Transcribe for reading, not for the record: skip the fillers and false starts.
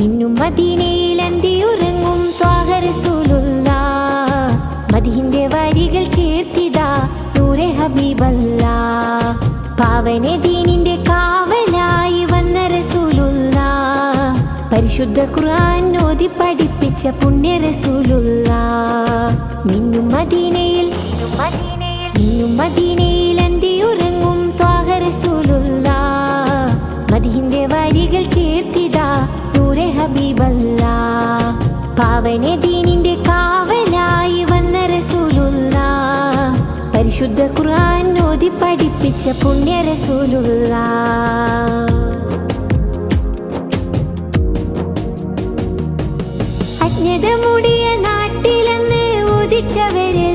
മിന്നും മദീനയിൽ അന്തിയുറങ്ങും ത്വാഹ റസൂലുള്ളാഹ്. മദീഹിന്റെ വരികൾ ചേർത്തിതാ നൂറെ ഹബീബല്ലാഹ്. പാവന ദീനിന്റെ കാവലായി വന്ന റസൂലുള്ളാഹ്. പരിശുദ്ധ ഖുർആൻ ഓതി പഠിപ്പിച്ച പുണ്യ റസൂലുള്ളാഹ്. മിന്നും മദീനയിൽ അന്തിയുറങ്ങും ത്വാഹ റസൂലുള്ളാഹ്. മദീഹിന്റെ വരികൾ ചേർത്തിതാ നൂറെ ഹബീബല്ലാഹ്. പാവന ദീനിന്റെ കാവലായി വന്ന റസൂലുള്ളാഹ്. പരിശുദ്ധ ഖുർആൻ ഓതി പഠിപ്പിച്ച പുണ്യ റസൂലുള്ളാഹ്. അജ്ഞത മൂടിയ നാട്ടിലെന്ന് ഉദിച്ചവര്